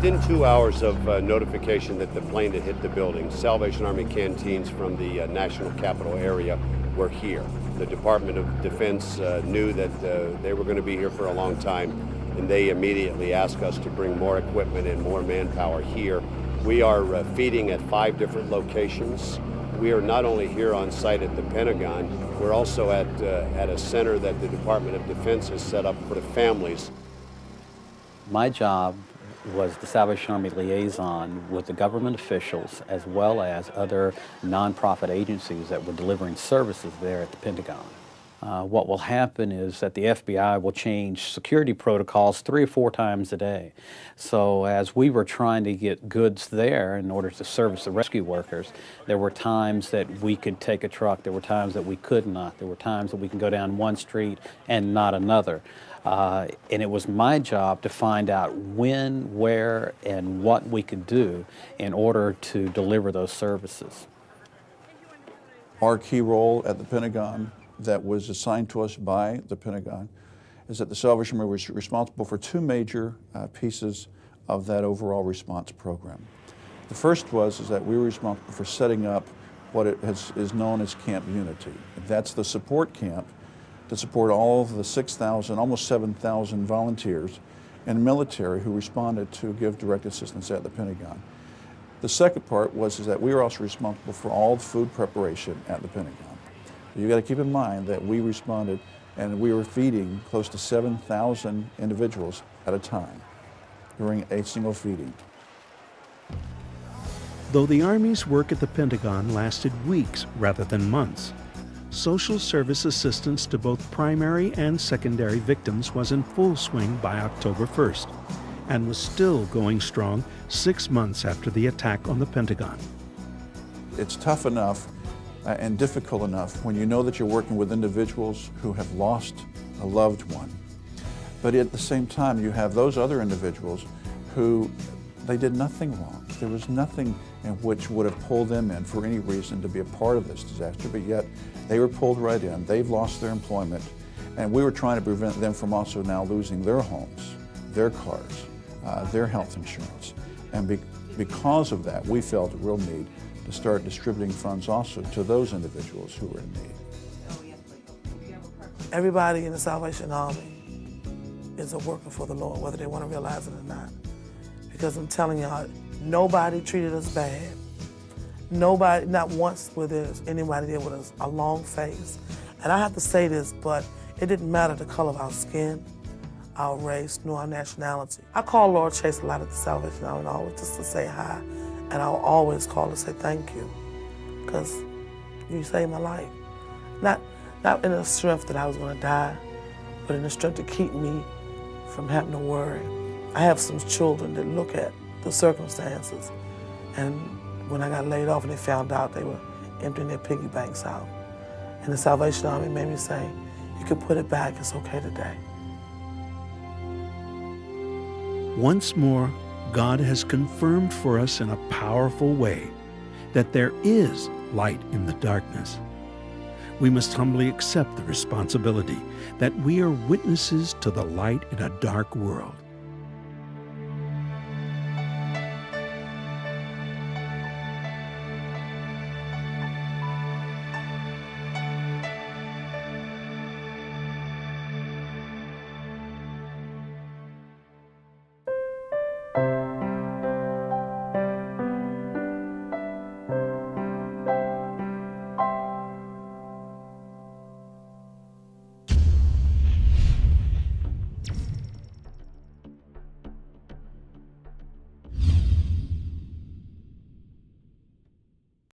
Within 2 hours of notification that the plane had hit the building, Salvation Army canteens from the national capital area were here. The Department of Defense knew that they were going to be here for a long time, and they immediately asked us to bring more equipment and more manpower here. We are feeding at 5 different locations. We are not only here on site at the Pentagon, we're also at a center that the Department of Defense has set up for the families. My job was the Salvation Army liaison with the government officials as well as other nonprofit agencies that were delivering services there at the Pentagon. What will happen is that the FBI will change security protocols 3 or 4 times a day. So as we were trying to get goods there in order to service the rescue workers, there were times that we could take a truck, there were times that we could not, there were times that we can go down one street and not another. And it was my job to find out when, where, and what we could do in order to deliver those services. Our key role at the Pentagon that was assigned to us by the Pentagon is that the Salvation Army was responsible for 2 major pieces of that overall response program. The first is that we were responsible for setting up what is known as Camp Unity. That's the support camp to support all of the 6,000, almost 7,000 volunteers and military who responded to give direct assistance at the Pentagon. The second part was that we were also responsible for all the food preparation at the Pentagon. You've got to keep in mind that we responded and we were feeding close to 7,000 individuals at a time during a single feeding. Though the Army's work at the Pentagon lasted weeks rather than months, social service assistance to both primary and secondary victims was in full swing by October 1st and was still going strong 6 months after the attack on the Pentagon. It's tough enough and difficult enough when you know that you're working with individuals who have lost a loved one. But at the same time, you have those other individuals who they did nothing wrong. There was nothing in which would have pulled them in for any reason to be a part of this disaster, but yet they were pulled right in. They've lost their employment, and we were trying to prevent them from also now losing their homes, their cars, their health insurance. And because of that, we felt a real need to start distributing funds also to those individuals who were in need. Everybody in the Salvation Army is a worker for the Lord, whether they want to realize it or not. Because I'm telling y'all, nobody treated us bad. Nobody, not once was there anybody there with a long face. And I have to say this, but it didn't matter the color of our skin, our race, nor our nationality. I call Lord Chase a lot at the Salvation Army, always just to say hi. And I'll always call to say thank you, because you saved my life. Not in the strength that I was going to die, but in the strength to keep me from having to worry. I have some children that look at the circumstances, and when I got laid off and they found out, they were emptying their piggy banks out. And the Salvation Army made me say, you can put it back, it's okay today. Once more, God has confirmed for us in a powerful way that there is light in the darkness. We must humbly accept the responsibility that we are witnesses to the light in a dark world.